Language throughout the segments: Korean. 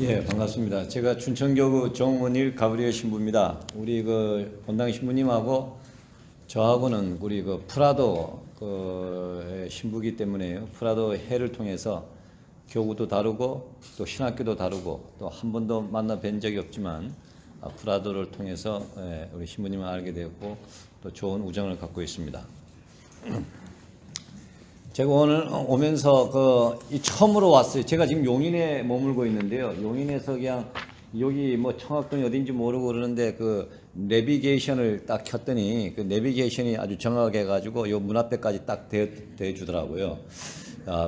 예, 반갑습니다. 제가 춘천교구 정원일 가브리엘 신부입니다. 우리 본당 신부님하고 저하고는 우리 프라도 신부기 때문에 프라도 해를 통해서 교구도 다르고 또 신학교도 다르고 또 한 번도 만나 뵌 적이 없지만 프라도를 통해서 우리 신부님을 알게 되었고 또 좋은 우정을 갖고 있습니다. 제가 오늘 오면서 처음으로 왔어요. 제가 지금 용인에 머물고 있는데요. 용인에서 그냥 여기 청학동이 어딘지 모르고 그러는데 내비게이션을 딱 켰더니 그 내비게이션이 아주 정확해 가지고 요 문 앞에까지 딱 대 주더라고요.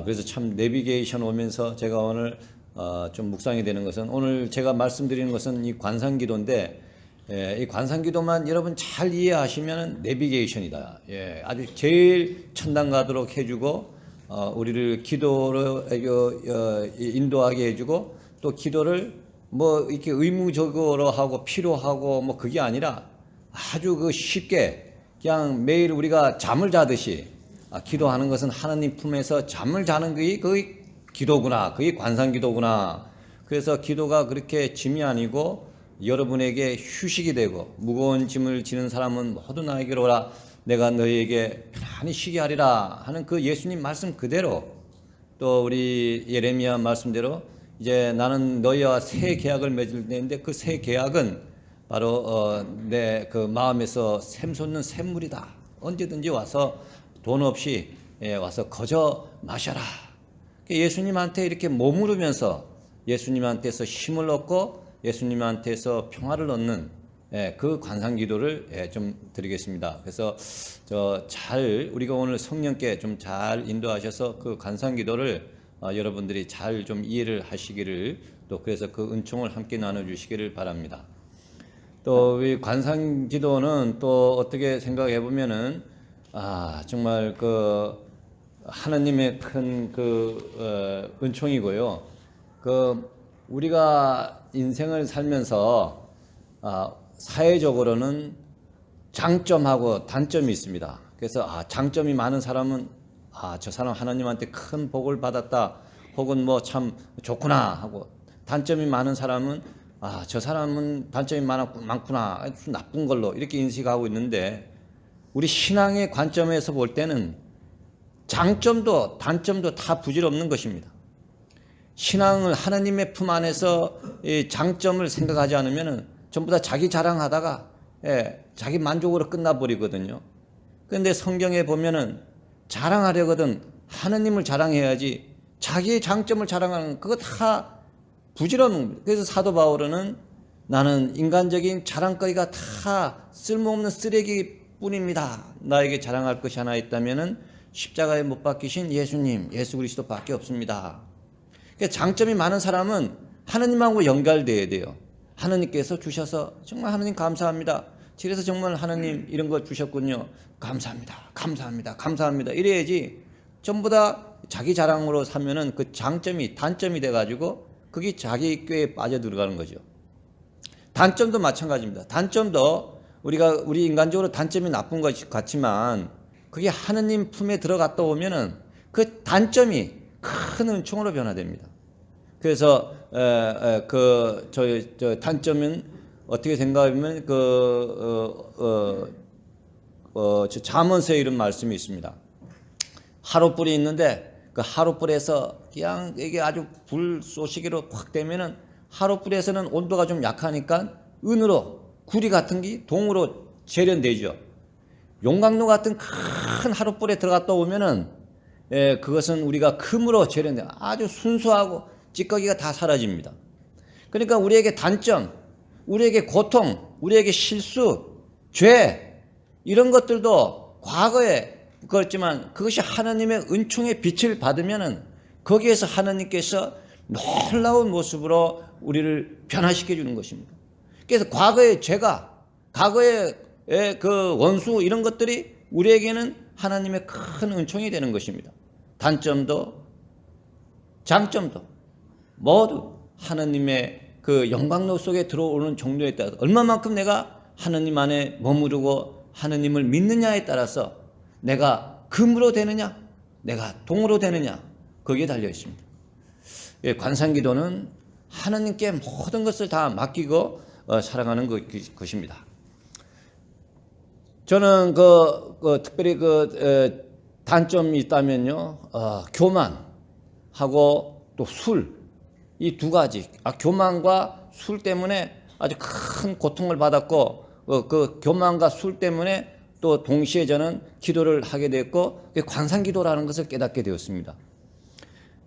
그래서 참 내비게이션 오면서 제가 오늘 좀 묵상이 되는 것은, 오늘 제가 말씀드리는 것은 이 관상기도인데, 이 관상기도만 여러분 잘 이해하시면 내비게이션이다. 아주 제일 천당 가도록 해주고 우리를 기도로 인도하게 해주고, 또 기도를 이렇게 의무적으로 하고 필요하고 그게 아니라 아주 쉽게 그냥 매일 우리가 잠을 자듯이 기도하는 것은 하나님 품에서 잠을 자는 그게 기도구나. 그게 관상기도구나. 그래서 기도가 그렇게 짐이 아니고 여러분에게 휴식이 되고, 무거운 짐을 지는 사람은 모두 나에게로 오라, 내가 너희에게 편안히 쉬게 하리라 하는 그 예수님 말씀 그대로, 또 우리 예레미야 말씀대로 이제 나는 너희와 새 계약을 맺을 때인데 그 새 계약은 바로 내 마음에서 샘솟는 샘물이다. 언제든지 와서 돈 없이 와서 거저 마셔라. 예수님한테 이렇게 머무르면서 예수님한테서 힘을 얻고 예수님한테서 평화를 얻는 그 관상기도를 좀 드리겠습니다. 그래서 우리가 오늘 성령께 좀 잘 인도하셔서 그 관상기도를 여러분들이 잘 좀 이해를 하시기를, 또 그래서 그 은총을 함께 나눠주시기를 바랍니다. 또 이 관상기도는 또 어떻게 생각해 보면은 정말 하나님의 큰 은총이고요. 우리가 인생을 살면서 사회적으로는 장점하고 단점이 있습니다. 그래서 장점이 많은 사람은 저 사람 하나님한테 큰 복을 받았다, 혹은 참 좋구나 하고, 단점이 많은 사람은 저 사람은 단점이 많구나, 아주 나쁜 걸로 이렇게 인식하고 있는데, 우리 신앙의 관점에서 볼 때는 장점도 단점도 다 부질없는 것입니다. 신앙을 하나님의 품 안에서 이 장점을 생각하지 않으면 전부 다 자기 자랑하다가 자기 만족으로 끝나버리거든요. 그런데 성경에 보면은 자랑하려거든 하나님을 자랑해야지, 자기의 장점을 자랑하는 그거 다 부질없는 거예요. 그래서 사도 바울은 나는 인간적인 자랑거리가 다 쓸모없는 쓰레기뿐입니다. 나에게 자랑할 것이 하나 있다면은 십자가에 못 박히신 예수님, 예수 그리스도밖에 없습니다. 장점이 많은 사람은 하나님하고 연결돼야 돼요. 하나님께서 주셔서 정말 하나님 감사합니다. 그래서 정말 하나님 이런 거 주셨군요. 감사합니다. 감사합니다. 감사합니다. 이래야지, 전부 다 자기 자랑으로 사면은 그 장점이 단점이 돼가지고 그게 자기 꾀에 빠져 들어가는 거죠. 단점도 마찬가지입니다. 단점도 우리 인간적으로 단점이 나쁜 것 같지만 그게 하나님 품에 들어갔다 오면은 그 단점이 큰 은총으로 변화됩니다. 그래서 저 단점은 어떻게 생각하면 저 잠언서에 이런 말씀이 있습니다. 하룻불이 있는데 그 하룻불에서 그냥 이게 아주 불 쏘시개로 확 되면은, 하룻불에서는 온도가 좀 약하니까 은으로, 구리 같은 게 동으로 재련되죠. 용광로 같은 큰 하룻불에 들어갔다 오면은 그것은 우리가 금으로 재련돼 아주 순수하고 찌꺼기가 다 사라집니다. 그러니까 우리에게 단점, 우리에게 고통, 우리에게 실수, 죄, 이런 것들도 과거에 그렇지만 그것이 하나님의 은총의 빛을 받으면은 거기에서 하나님께서 놀라운 모습으로 우리를 변화시켜 주는 것입니다. 그래서 과거의 죄가, 과거의 그 원수, 이런 것들이 우리에게는 하나님의 큰 은총이 되는 것입니다. 단점도 장점도 모두 하나님의 그 영광로 속에 들어오는 정도에 따라서, 얼마만큼 내가 하나님 안에 머무르고 하나님을 믿느냐에 따라서 내가 금으로 되느냐, 내가 동으로 되느냐, 거기에 달려 있습니다. 관상기도는 하나님께 모든 것을 다 맡기고 살아가는 것입니다. 저는 특별히 단점이 있다면요, 교만하고 또 술, 이 두 가지, 교만과 술 때문에 아주 큰 고통을 받았고, 그 교만과 술 때문에 또 동시에 저는 기도를 하게 됐고, 관상기도라는 것을 깨닫게 되었습니다.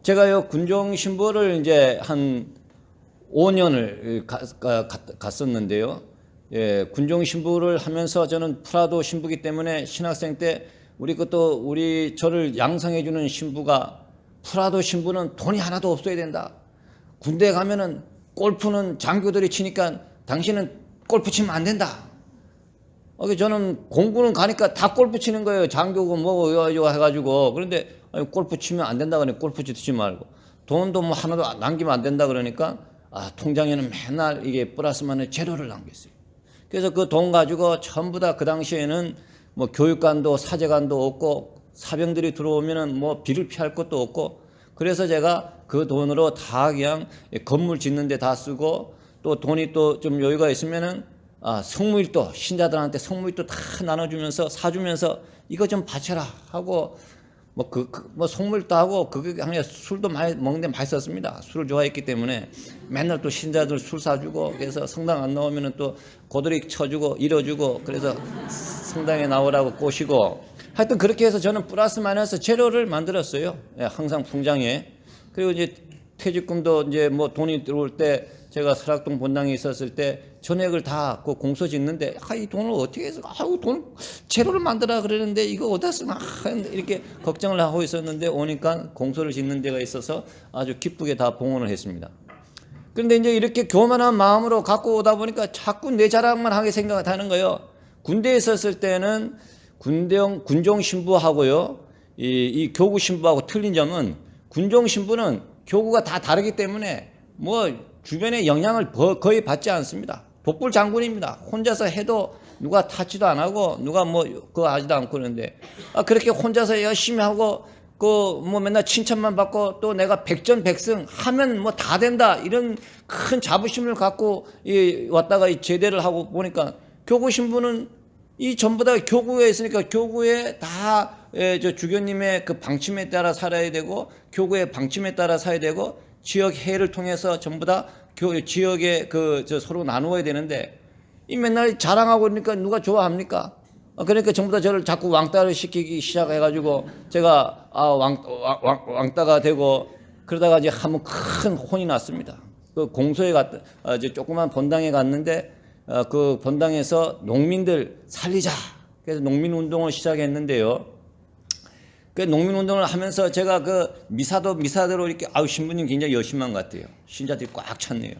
제가요, 군종 신부를 이제 한 5년을 갔었는데요. 예, 군종 신부를 하면서 저는 프라도 신부기 때문에 신학생 때 저를 양성해 주는 신부가, 프라도 신부는 돈이 하나도 없어야 된다. 군대 가면은 골프는 장교들이 치니까 당신은 골프 치면 안 된다. 저는 공군은 가니까 다 골프 치는 거예요. 장교고 뭐고 해가지고. 그런데 골프 치면 안 된다 그러니까 골프 치지 말고, 돈도 뭐 하나도 남기면 안 된다 그러니까 통장에는 맨날 이게 플러스만의 제로를 남겼어요. 그래서 그 돈 가지고 전부 다 그 당시에는 뭐 교육관도 사제관도 없고, 사병들이 들어오면은 뭐 비를 피할 것도 없고, 그래서 제가 그 돈으로 다 그냥 건물 짓는 데 다 쓰고, 또 돈이 또 좀 여유가 있으면은 성무일도, 신자들한테 성무일도 다 나눠주면서 사주면서 이거 좀 바쳐라 하고, 뭐 성물도 하고, 그게 그냥 술도 많이 먹는데 맛있었습니다. 술을 좋아했기 때문에 맨날 또 신자들 술 사주고, 그래서 성당 안 나오면은 또 고드리 쳐주고 일어주고, 그래서 성당에 나오라고 꼬시고, 하여튼 그렇게 해서 저는 플러스 마이너스 제로를 만들었어요. 예, 항상 통장에. 그리고 이제 퇴직금도 이제 뭐 돈이 들어올 때, 제가 설악동 본당에 있었을 때 전액을 다 그 공소 짓는데, 이 돈을 어떻게 해서, 돈 제로를 만들어 그러는데 이거 어디다 쓰나, 이렇게 걱정을 하고 있었는데, 오니까 공소를 짓는 데가 있어서 아주 기쁘게 다 봉헌을 했습니다. 그런데 이제 이렇게 교만한 마음으로 갖고 오다 보니까 자꾸 내 자랑만 하게 생각하는 거예요. 군대에 있었을 때는 군종 신부하고요, 이 교구 신부하고 틀린 점은, 군종 신부는 교구가 다 다르기 때문에 뭐 주변에 영향을 거의 받지 않습니다. 독불 장군입니다. 혼자서 해도 누가 타치도 안 하고, 누가 뭐 그거 하지도 않고 그러는데, 그렇게 혼자서 열심히 하고 뭐 맨날 칭찬만 받고, 또 내가 백전백승 하면 뭐 다 된다, 이런 큰 자부심을 갖고 왔다가 제대를 하고 보니까, 교구 신부는 이 전부 다 교구에 있으니까 교구에 다 저 주교님의 그 방침에 따라 살아야 되고, 교구의 방침에 따라 살아야 되고, 지역 회의를 통해서 전부 다 지역에 서로 나누어야 되는데, 이 맨날 자랑하고 그러니까 누가 좋아합니까? 그러니까 전부 다 저를 자꾸 왕따를 시키기 시작해가지고, 제가 왕따가 되고, 그러다가 이제 한번 큰 혼이 났습니다. 그 공소에 이제 조그만 본당에 갔는데, 그 본당에서 농민들 살리자, 그래서 농민운동을 시작했는데요. 그 농민운동을 하면서 제가 미사대로 이렇게, 신부님 굉장히 열심히 한 것 같아요. 신자들이 꽉 찼네요.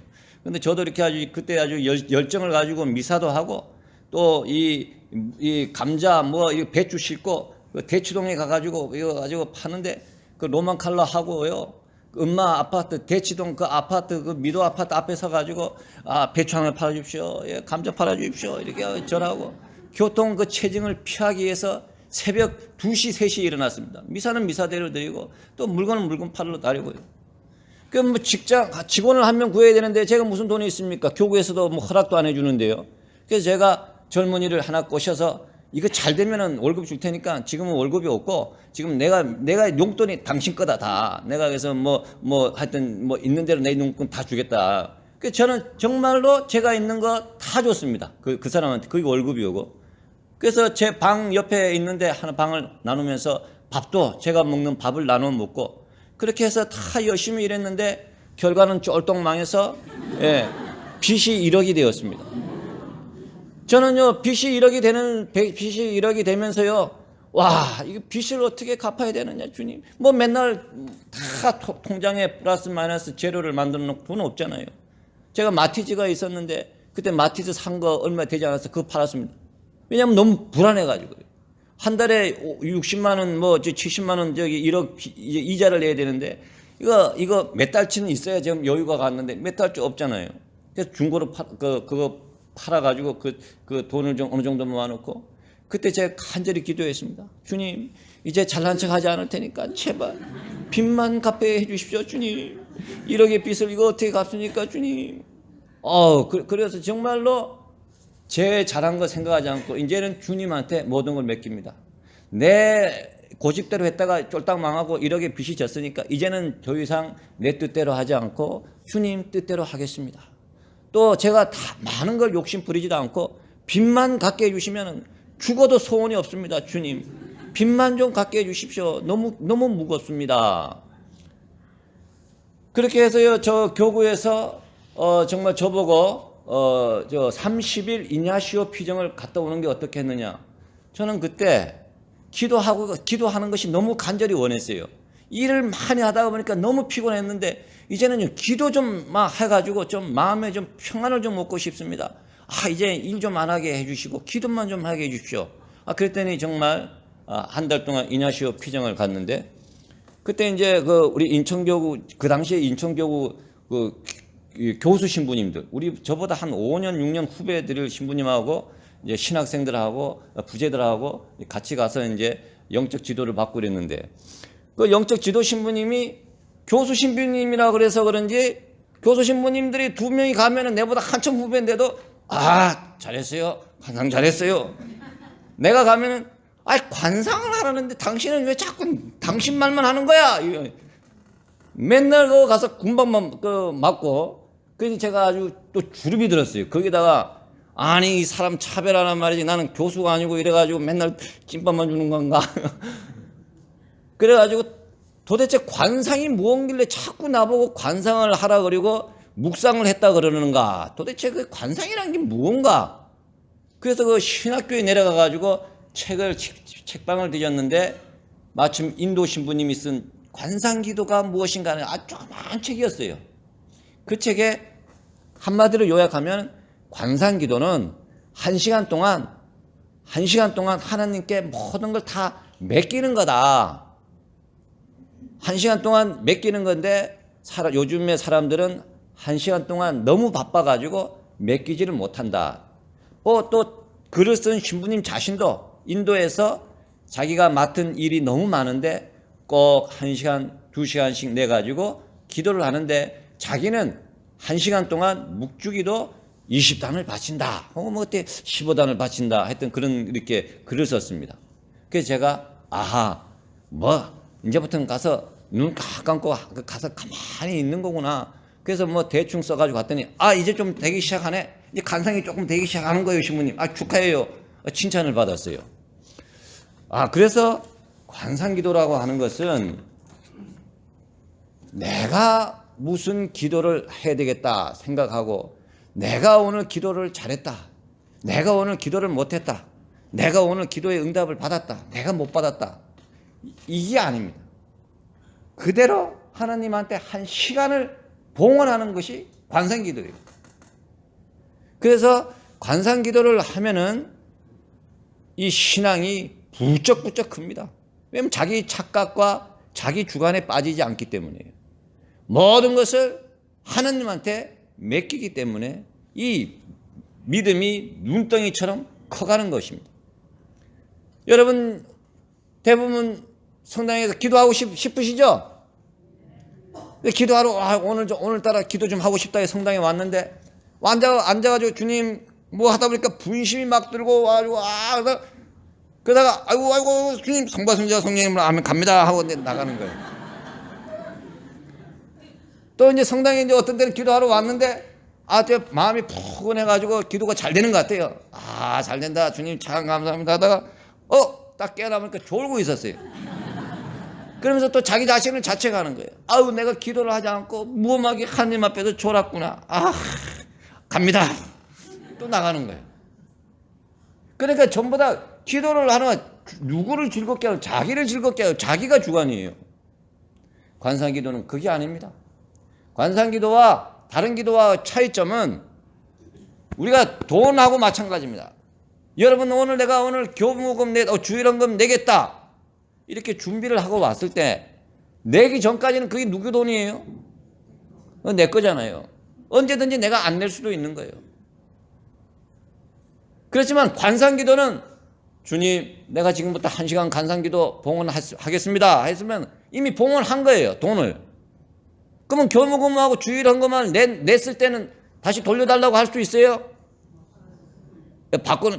근데 저도 이렇게 그때 아주 열정을 가지고 미사도 하고, 또 이 감자 이 배추 싣고 대치동에 가가지고 이거 가지고 파는데, 그 로만 칼라 하고요, 엄마 아파트 대치동 그 아파트 그 미도 아파트 앞에 서 가지고 배추 하나 팔아주십시오, 감자 팔아주십시오, 이렇게 절하고, 교통 체증을 피하기 위해서 새벽 2시 3시에 일어났습니다. 미사는 미사대로 드리고, 또 물건은 물건 팔러 다니고요. 뭐 직원을 한 명 구해야 되는데, 제가 무슨 돈이 있습니까? 교구에서도 뭐 허락도 안 해주는데요. 그래서 제가 젊은이를 하나 꼬셔서, 이거 잘 되면은 월급 줄 테니까, 지금은 월급이 없고, 지금 내가 용돈이 당신 거다, 다. 내가 그래서 하여튼 있는 대로 내 용돈 다 주겠다. 그래서 저는 정말로 제가 있는 거 다 줬습니다. 그 사람한테. 그게 월급이 오고. 그래서 제 방 옆에 있는데 하나 방을 나누면서, 밥도 제가 먹는 밥을 나눠 먹고, 그렇게 해서 다 열심히 일했는데, 결과는 쫄딱 망해서, 빚이 1억이 되었습니다. 저는요, 빚이 1억이 되면서요, 이거 빚을 어떻게 갚아야 되느냐, 주님. 맨날 다 통장에 플러스 마이너스 제로를 만들어 놓고 돈 없잖아요. 제가 마티즈가 있었는데, 그때 마티즈 산 거 얼마 되지 않아서 그거 팔았습니다. 왜냐면 너무 불안해가지고요. 한 달에 60만 원, 70만 원, 1억 이자를 내야 되는데, 이거 몇 달치는 있어야 지금 여유가 갔는데, 몇 달치 없잖아요. 그래서 중고로 그거 팔아가지고 그 돈을 좀 어느 정도 모아놓고, 그때 제가 간절히 기도했습니다. 주님, 이제 잘난 척 하지 않을 테니까 제발 빚만 갚게 해주십시오, 주님. 1억의 빚을 이거 어떻게 갚습니까, 주님? 그래서 정말로 제 잘한 거 생각하지 않고 이제는 주님한테 모든 걸 맡깁니다. 내 고집대로 했다가 쫄딱 망하고 1억의 빚이 졌으니까 이제는 더 이상 내 뜻대로 하지 않고 주님 뜻대로 하겠습니다. 또 제가 다 많은 걸 욕심 부리지도 않고 빚만 갚게 해주시면 죽어도 소원이 없습니다. 주님, 빚만 좀 갚게 해주십시오. 너무 무겁습니다. 그렇게 해서요, 저 교구에서 정말 저보고 저 30일 이냐시오 피정을 갔다 오는 게 어떻게 했느냐. 저는 그때 기도하는 것이 너무 간절히 원했어요. 일을 많이 하다 보니까 너무 피곤했는데 이제는 기도 좀 해가지고 좀 마음에 좀 평안을 좀 얻고 싶습니다. 이제 일 좀 안 하게 해주시고 기도만 좀 하게 해주십시오. 그랬더니 정말 한 달 동안 이냐시오 피정을 갔는데 그때 이제 우리 인천교구 그 당시에 인천교구 교수 신부님들 우리 저보다 한 5년 6년 후배들 신부님하고 이제 신학생들하고 부제들하고 같이 가서 이제 영적 지도를 받고 그랬는데 그 영적 지도 신부님이 교수 신부님이라 그래서 그런지 교수 신부님들이 2명이 가면은 내보다 한참 후배인데도 잘했어요. 관상 잘했어요. 내가 가면은 관상을 하라는데 당신은 왜 자꾸 당신 말만 하는 거야? 맨날 가서 군밤만 맞고 그래서 제가 아주 또 주름이 들었어요. 거기다가 이 사람 차별하란 말이지 나는 교수가 아니고 이래가지고 맨날 찐밥만 주는 건가? 그래가지고 도대체 관상이 무언길래 자꾸 나보고 관상을 하라 그리고 묵상을 했다 그러는가? 도대체 그 관상이란 게 무언가? 그래서 그 신학교에 내려가가지고 책방을 뒤졌는데 마침 인도 신부님이 쓴 관상기도가 무엇인가 하는 아주 조그만 책이었어요. 그 책에 한마디로 요약하면 관상기도는 1시간 동안 하나님께 모든 걸 다 맡기는 거다. 1시간 동안 맡기는 건데 요즘의 사람들은 1시간 동안 너무 바빠가지고 맡기지를 못한다. 또 글을 쓴 신부님 자신도 인도에서 자기가 맡은 일이 너무 많은데 꼭 1시간, 2시간씩 내가지고 기도를 하는데 자기는 1시간 동안 묵주기도 20단을 바친다. 어때 15단을 바친다. 했던 그런 이렇게 글을 썼습니다. 그래서 제가 이제부터는 가서 눈 딱 감고 가서 가만히 있는 거구나. 그래서 대충 써가지고 갔더니 이제 좀 되기 시작하네. 이제 관상이 조금 되기 시작하는 거예요, 신부님. 축하해요. 칭찬을 받았어요. 그래서 관상기도라고 하는 것은 내가 무슨 기도를 해야 되겠다 생각하고 내가 오늘 기도를 잘했다. 내가 오늘 기도를 못했다. 내가 오늘 기도의 응답을 받았다. 내가 못 받았다. 이게 아닙니다. 그대로 하나님한테 1시간을 봉헌하는 것이 관상기도예요. 그래서 관상기도를 하면은 이 신앙이 부쩍부쩍 큽니다. 왜냐하면 자기 착각과 자기 주관에 빠지지 않기 때문이에요. 모든 것을 하나님한테 맡기기 때문에 이 믿음이 눈덩이처럼 커가는 것입니다. 여러분 대부분 성당에서 기도하고 싶으시죠? 기도하러 오늘따라 기도 좀 하고 싶다 해 성당에 왔는데 앉아가지고 주님 뭐 하다 보니까 분심이 막 들고 와가지고 그러다가 아이고 주님 성바순자 성령님을 하면 갑니다 하고 나가는 거예요. 또 이제 성당에 이제 어떤 때는 기도하러 왔는데 제 마음이 푸근해가지고 기도가 잘 되는 것 같아요. 잘 된다 주님 참 감사합니다 하다가 딱 깨어나보니까 졸고 있었어요. 그러면서 또 자기 자신을 자책하는 거예요. 내가 기도를 하지 않고 무엄하게 하나님 앞에서 졸았구나. 갑니다. 또 나가는 거예요. 그러니까 전부 다 기도를 하는 누구를 즐겁게 하고 자기를 즐겁게 하고 자기가 주관이에요. 관상기도는 그게 아닙니다. 관상기도와 다른 기도와 차이점은 우리가 돈하고 마찬가지입니다. 여러분 내가 오늘 교무금 주일원금 내겠다. 이렇게 준비를 하고 왔을 때 내기 전까지는 그게 누구 돈이에요? 내 거잖아요. 언제든지 내가 안 낼 수도 있는 거예요. 그렇지만 관상기도는 주님 내가 지금부터 1시간 관상기도 봉헌하겠습니다 했으면 이미 봉헌한 거예요. 돈을. 그러면 교무근무하고 주일 한 것만 냈을 때는 다시 돌려달라고 할 수 있어요? 바꿔.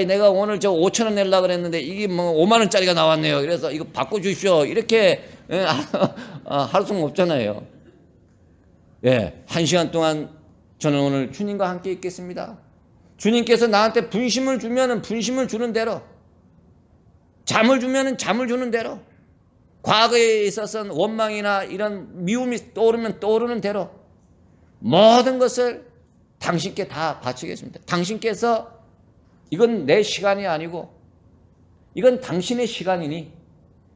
내가 오늘 저 5천 원 내려고 그랬는데 이게 뭐 5만 원짜리가 나왔네요. 그래서 이거 바꿔주십시오. 이렇게 할 수는 없잖아요. 예, 1시간 동안 저는 오늘 주님과 함께 있겠습니다. 주님께서 나한테 분심을 주면은 분심을 주는 대로, 잠을 주면은 잠을 주는 대로, 과거에 있어서는 원망이나 이런 미움이 떠오르면 떠오르는 대로 모든 것을 당신께 다 바치겠습니다. 당신께서 이건 내 시간이 아니고 이건 당신의 시간이니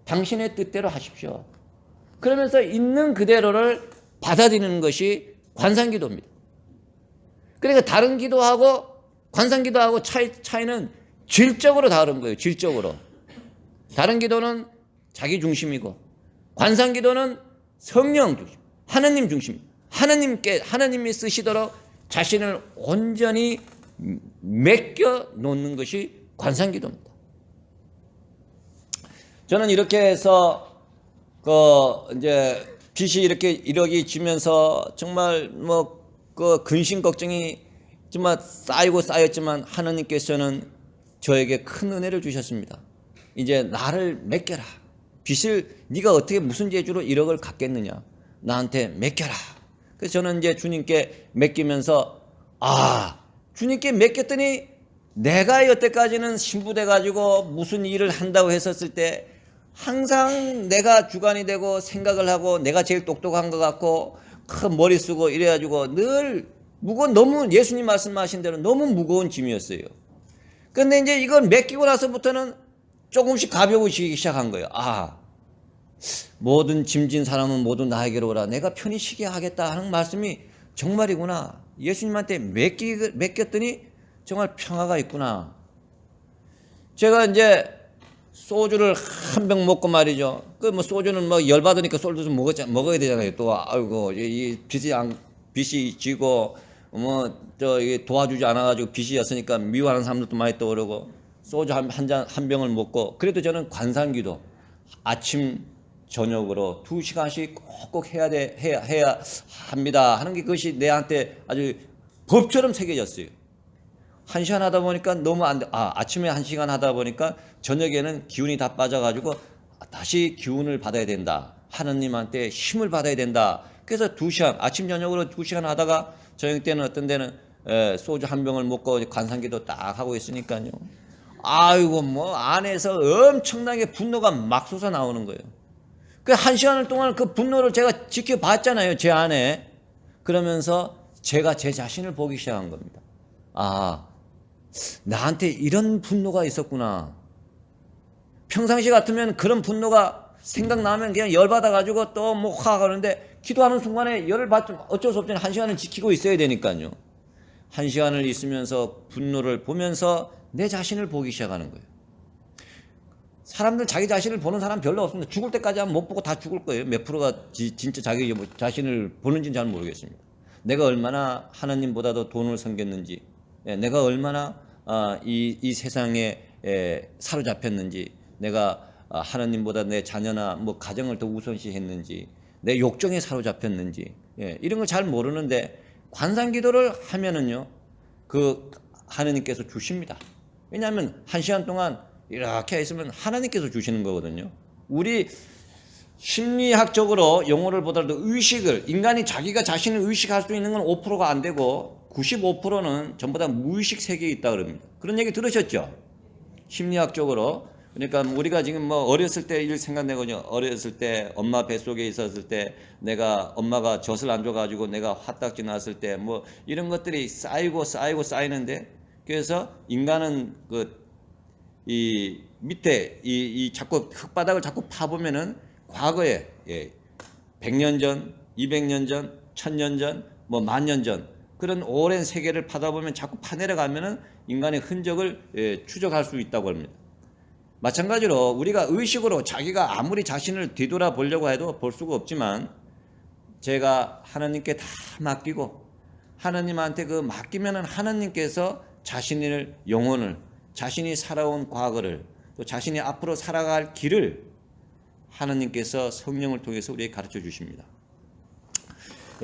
당신의 뜻대로 하십시오. 그러면서 있는 그대로를 받아들이는 것이 관상기도입니다. 그러니까 다른 기도하고 관상기도하고 차이는 질적으로 다른 거예요. 질적으로. 다른 기도는 자기 중심이고 관상기도는 성령 중심, 하나님 중심. 하나님이 쓰시도록 자신을 온전히 맡겨 놓는 것이 관상기도입니다. 저는 이렇게 해서 이제 빚이 이렇게 1억이 지면서 정말 근심 걱정이 정말 쌓였지만 하나님께서는 저에게 큰 은혜를 주셨습니다. 이제 나를 맡겨라. 빚을 네가 어떻게 무슨 재주로 1억을 갚겠느냐. 나한테 맡겨라. 그래서 저는 이제 주님께 맡기면서 주님께 맡겼더니 내가 여태까지는 신부돼 가지고 무슨 일을 한다고 했었을 때 항상 내가 주관이 되고 생각을 하고 내가 제일 똑똑한 것 같고 큰 머리 쓰고 이래가지고 늘 너무 예수님 말씀하신 대로 너무 무거운 짐이었어요. 근데 이제 이걸 맡기고 나서부터는 조금씩 가벼워지기 시작한 거예요. 모든 짐진 사람은 모두 나에게로 오라. 내가 편히 쉬게 하겠다 하는 말씀이 정말이구나. 예수님한테 맡겼더니 정말 평화가 있구나. 제가 이제 소주를 한 병 먹고 말이죠. 소주는 열받으니까 소주 좀 먹어야 되잖아요. 또 이 빚이 지고 도와주지 않아가지고 빚이었으니까 미워하는 사람들도 많이 떠오르고 소주 한 병을 먹고 그래도 저는 관상기도 아침 저녁으로 2시간씩 꼭 해야 합니다 하는 게 그것이 내한테 아주 법처럼 새겨졌어요. 1시간 하다 보니까 너무 안 돼. 아침에 1시간 하다 보니까 저녁에는 기운이 다 빠져가지고 다시 기운을 받아야 된다. 하느님한테 힘을 받아야 된다. 그래서 2시간, 아침 저녁으로 2시간 하다가 저녁 때는 어떤 데는 소주 한 병을 먹고 관상기도 딱 하고 있으니까요. 안에서 엄청나게 분노가 막 솟아 나오는 거예요. 그 1시간을 동안 그 분노를 제가 지켜봤잖아요. 제 안에. 그러면서 제가 제 자신을 보기 시작한 겁니다. 나한테 이런 분노가 있었구나. 평상시 같으면 그런 분노가 생각나면 그냥 열받아가지고 또 화가는데 기도하는 순간에 열을 받지 어쩔 수 없잖아요. 1시간을 지키고 있어야 되니까요. 1시간을 있으면서 분노를 보면서 내 자신을 보기 시작하는 거예요. 사람들 자기 자신을 보는 사람 별로 없습니다. 죽을 때까지 하면 못 보고 다 죽을 거예요. 몇 프로가 진짜 자기 자신을 보는지는 잘 모르겠습니다. 내가 얼마나 하나님보다도 돈을 섬겼는지, 내가 얼마나 이 세상에 사로잡혔는지, 내가 하나님보다 내 자녀나 가정을 더 우선시했는지, 내 욕정에 사로잡혔는지, 이런 걸 잘 모르는데 관상기도를 하면은요, 하나님께서 주십니다. 왜냐하면 1시간 동안 이렇게 있으면 하나님께서 주시는 거거든요. 우리 심리학적으로 용어를 보더라도 인간이 자기가 자신을 의식할 수 있는 건 5%가 안 되고 95%는 전부 다 무의식 세계에 있다 그럽니다. 그런 얘기 들으셨죠? 심리학적으로. 그러니까 우리가 지금 어렸을 때 일 생각내거든요. 어렸을 때 엄마 뱃속에 있었을 때 내가 엄마가 젖을 안 줘가지고 내가 화딱지 났을 때 이런 것들이 쌓이는데 그래서 인간은 이 밑에 자꾸 흙바닥을 자꾸 파보면은 과거에 100년 전, 200년 전, 1000년 전, 10,000년 전 그런 오랜 세계를 파다보면 자꾸 파내려가면은 인간의 흔적을 추적할 수 있다고 합니다. 마찬가지로 우리가 의식으로 자기가 아무리 자신을 뒤돌아보려고 해도 볼 수가 없지만 제가 하나님께 다 맡기고 하나님한테 맡기면은 하나님께서 자신의 영혼을 자신이 살아온 과거를 또 자신이 앞으로 살아갈 길을 하나님께서 성령을 통해서 우리에게 가르쳐 주십니다.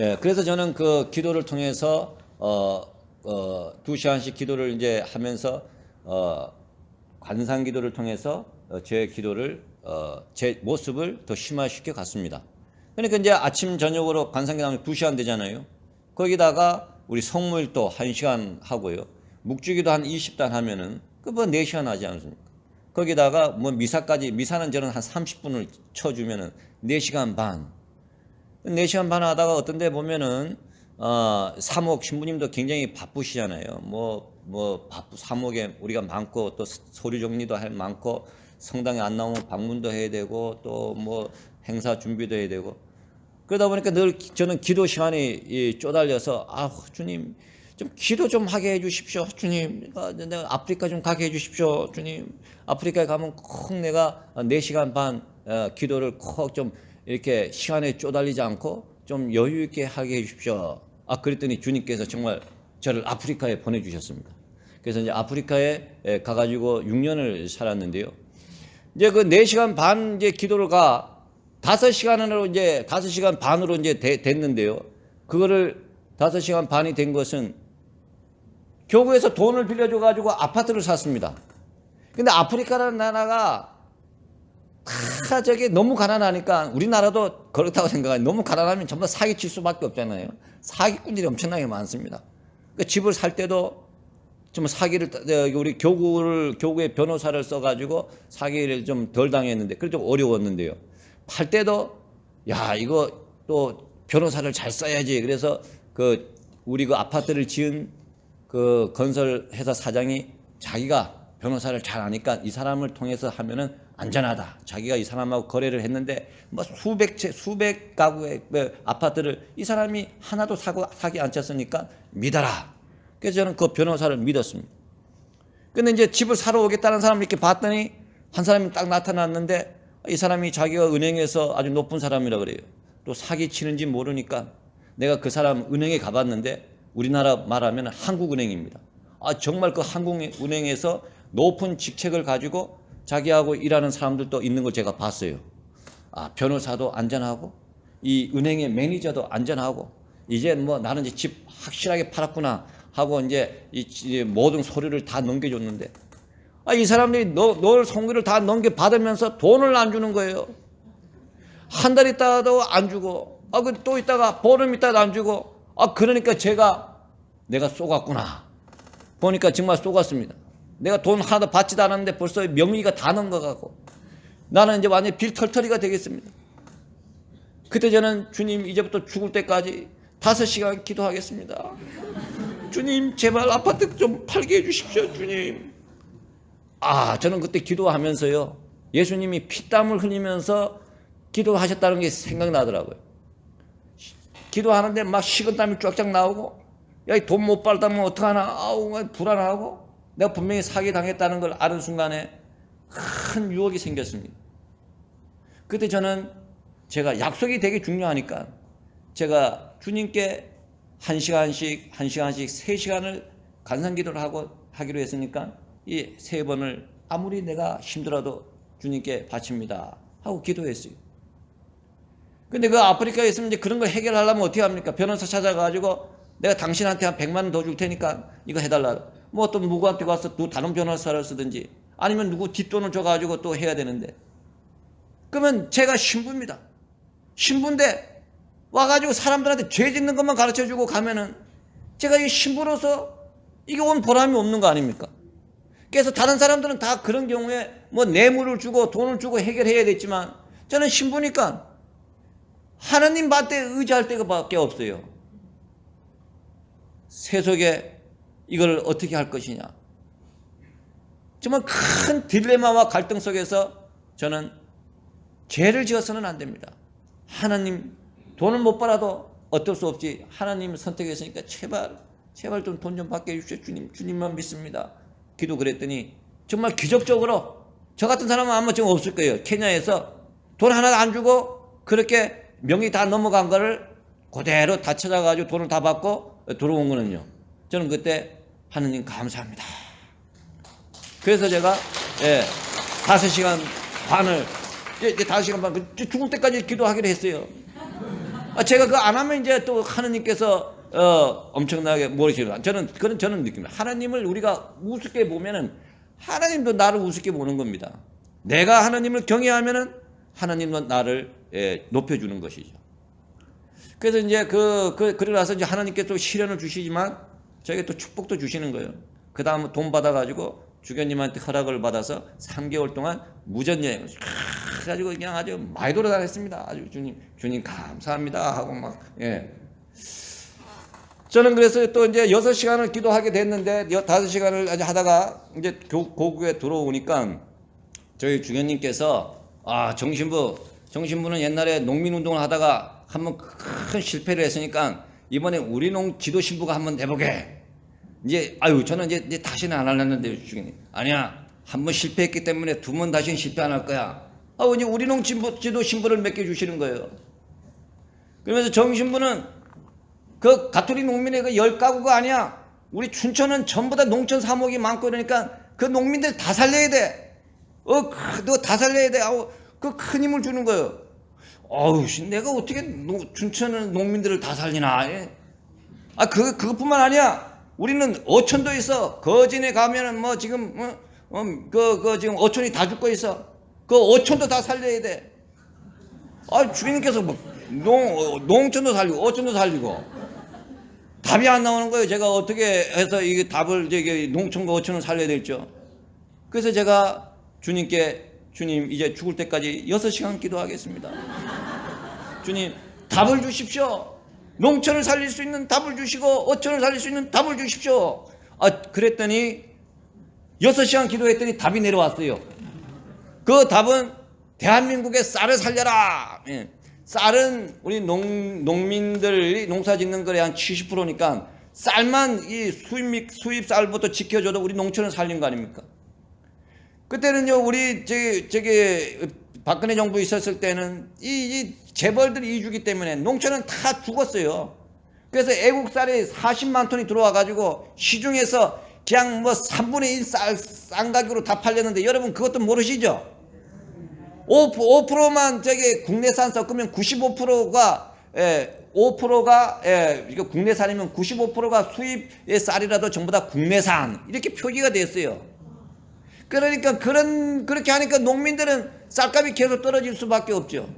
예, 그래서 저는 그 기도를 통해서 2시간씩 기도를 이제 하면서 관상 기도를 통해서 제 기도를 제 모습을 더 심화시켜 갔습니다. 그러니까 이제 아침 저녁으로 관상 기도하면 2시간 되잖아요. 거기다가 우리 성모일도 1시간 하고요. 묵주기도 한 20단 하면은 그 뭐 4시간 하지 않습니까? 거기다가 뭐 미사까지, 미사는 저는 한 30분을 쳐주면은 4시간 반. 4시간 반 하다가 어떤 데 보면은 사목 신부님도 굉장히 바쁘시잖아요. 사목에 우리가 많고 또 서류 정리도 많고 성당에 안 나오면 방문도 해야 되고 또 뭐 행사 준비도 해야 되고 그러다 보니까 늘 저는 기도 시간이 쪼달려서 주님 좀 기도 좀 하게 해 주십시오. 주님 내가 아프리카 좀 가게 해 주십시오. 주님 아프리카에 가면 꼭 내가 4시간 반 기도를 꼭 좀 이렇게 시간에 쪼달리지 않고 좀 여유 있게 하게 해 주십시오. 그랬더니 주님께서 정말 저를 아프리카에 보내주셨습니다. 그래서 이제 아프리카에 가가지고 6년을 살았는데요. 이제 그 4시간 반 이제 기도를 5시간 반으로 이제 됐는데요. 그거를 5시간 반이 된 것은 교구에서 돈을 빌려줘가지고 아파트를 샀습니다. 근데 아프리카라는 나라가 다 저게 너무 가난하니까 우리나라도 그렇다고 생각해요. 너무 가난하면 전부 다 사기칠 수밖에 없잖아요. 사기꾼들이 엄청나게 많습니다. 그러니까 집을 살 때도 좀 사기를 우리 교구의 변호사를 써가지고 사기를 좀 덜 당했는데 그래 좀 어려웠는데요. 팔 때도 이거 또 변호사를 잘 써야지. 그래서 우리 그 아파트를 지은 그 건설회사 사장이 자기가 변호사를 잘 아니까 이 사람을 통해서 하면은 안전하다. 자기가 이 사람하고 거래를 했는데 뭐 수백 가구의 아파트를 이 사람이 하나도 사기 안 쳤으니까 믿어라. 그래서 저는 그 변호사를 믿었습니다. 근데 이제 집을 사러 오겠다는 사람을 이렇게 봤더니 한 사람이 딱 나타났는데 이 사람이 자기가 은행에서 아주 높은 사람이라 그래요. 또 사기 치는지 모르니까 내가 그 사람 은행에 가봤는데 우리나라 말하면 한국은행입니다. 정말 그 한국은행에서 높은 직책을 가지고 자기하고 일하는 사람들도 있는 걸 제가 봤어요. 변호사도 안전하고 이 은행의 매니저도 안전하고 이제 뭐 나는 이제 집 확실하게 팔았구나 하고 이제 이 모든 서류를 다 넘겨줬는데 이 사람들이 널 송기를 다 넘겨받으면서 돈을 안 주는 거예요. 한 달 있다가도 안 주고 또 있다가 보름 있다가도 안 주고 그러니까 내가 쏘갔구나. 보니까 정말 쏘갔습니다. 내가 돈 하나도 받지도 않았는데 벌써 명의가 다 넘어가고 나는 이제 완전히 빌털터리가 되겠습니다. 그때 저는 주님 이제부터 죽을 때까지 5시간 기도하겠습니다. 주님 제발 아파트 좀 팔게 해주십시오. 주님. 저는 그때 기도하면서요. 예수님이 피땀을 흘리면서 기도하셨다는 게 생각나더라고요. 기도하는데 막 식은땀이 쫙쫙 나오고 돈 못 벌다면 어떡하나 불안하고 내가 분명히 사기당했다는 걸 아는 순간에 큰 유혹이 생겼습니다. 그때 저는 제가 약속이 되게 중요하니까 제가 주님께 1시간씩 3시간을 간상기도를 하기로 했으니까 이 3번을 아무리 내가 힘들어도 주님께 바칩니다 하고 기도했어요. 근데 그 아프리카에 있으면 이제 그런 걸 해결하려면 어떻게 합니까? 변호사 찾아가지고 내가 당신한테 한 100만 원 더 줄 테니까 이거 해달라. 뭐 어떤 누구한테 가서 또 다른 변호사를 쓰든지 아니면 누구 뒷돈을 줘가지고 또 해야 되는데 그러면 제가 신부입니다. 신부인데 와가지고 사람들한테 죄 짓는 것만 가르쳐주고 가면은 제가 이 신부로서 이게 온 보람이 없는 거 아닙니까? 그래서 다른 사람들은 다 그런 경우에 뭐 뇌물을 주고 돈을 주고 해결해야 됐지만 저는 신부니까 하나님 밭에 의지할 때밖에 없어요. 세속에 이걸 어떻게 할 것이냐. 정말 큰 딜레마와 갈등 속에서 저는 죄를 지어서는 안 됩니다. 하나님 돈을 못 벌어도 어쩔 수 없이 하나님 선택했으니까 제발 좀 돈 좀 받게 해주십시오. 주님만 믿습니다. 기도 그랬더니 정말 기적적으로 저 같은 사람은 아마 지금 없을 거예요. 케냐에서 돈 하나도 안 주고 그렇게 명이 다 넘어간 거를 그대로 다 찾아가지고 돈을 다 받고 들어온 거는요. 저는 그때 하느님 감사합니다. 그래서 제가 5시간 반을 이제 5시간 반 죽을 때까지 기도하기로 했어요. 제가 그거 안 하면 이제 또 하느님께서 엄청나게 모르시는. 저는 느낍니다. 하나님을 우리가 우습게 보면은 하나님도 나를 우습게 보는 겁니다. 내가 하나님을 경외하면은 하나님도 나를 높여주는 것이죠. 그래서 이제 그러고 나서 이제 하나님께서 또 시련을 주시지만 저에게 또 축복도 주시는 거예요. 그 다음 돈 받아가지고 주교님한테 허락을 받아서 3개월 동안 무전여행을 해가지고 그냥 아주 많이 돌아다녔습니다. 아주 주님 감사합니다 하고 막, 예. 저는 그래서 또 이제 6시간을 기도하게 됐는데 5시간을 아주 하다가 이제 고국에 들어오니까 저희 주교님께서 정신부는 옛날에 농민운동을 하다가 한번 큰 실패를 했으니까 이번에 우리 지도 신부가 한번 내보게. 저는 이제 다시는 안 하려는데 주교님. 아니야. 한번 실패했기 때문에 2번 다시는 실패 안 할 거야. 이제 우리 지도 신부를 맡겨주시는 거예요. 그러면서 정신부는 그 가톨릭 농민의 그 10가구가 아니야. 우리 춘천은 전부 다 농촌 사목이 많고 그러니까 그 농민들 다 살려야 돼. 너 다 살려야 돼. 그 큰 힘을 주는 거예요. 내가 어떻게 춘천 농민들을 다 살리나. 예? 그것뿐만 아니야. 우리는 어촌도 있어. 거진에 가면은 뭐 지금, 지금 어촌이 다 죽고 있어. 그 어촌도 다 살려야 돼. 주님께서 뭐, 농촌도 살리고, 어촌도 살리고. 답이 안 나오는 거예요. 제가 어떻게 해서 이게 답을, 농촌과 어촌을 살려야 될죠. 그래서 제가 주님, 이제 죽을 때까지 6시간 기도하겠습니다. 주님, 답을 주십시오. 농촌을 살릴 수 있는 답을 주시고 어촌을 살릴 수 있는 답을 주십시오. 그랬더니 6시간 기도했더니 답이 내려왔어요. 그 답은 대한민국의 쌀을 살려라. 예. 쌀은 우리 농민들이 농사 짓는 거에 한 70%니까 쌀만 이 수입 쌀부터 지켜줘도 우리 농촌을 살린 거 아닙니까? 그때는요, 우리 박근혜 정부 있었을 때는 이 재벌들이 이주기 때문에 농촌은 다 죽었어요. 그래서 애국쌀이 40만 톤이 들어와 가지고 시중에서 그냥 뭐 3분의 1 싼 가격으로 다 팔렸는데 여러분 그것도 모르시죠? 5%만 국내산 섞으면 95%가 5%가 국내산이면 95%가 수입의 쌀이라도 전부 다 국내산 이렇게 표기가 됐어요. 그러니까 그렇게 하니까 농민들은 쌀값이 계속 떨어질 수밖에 없죠.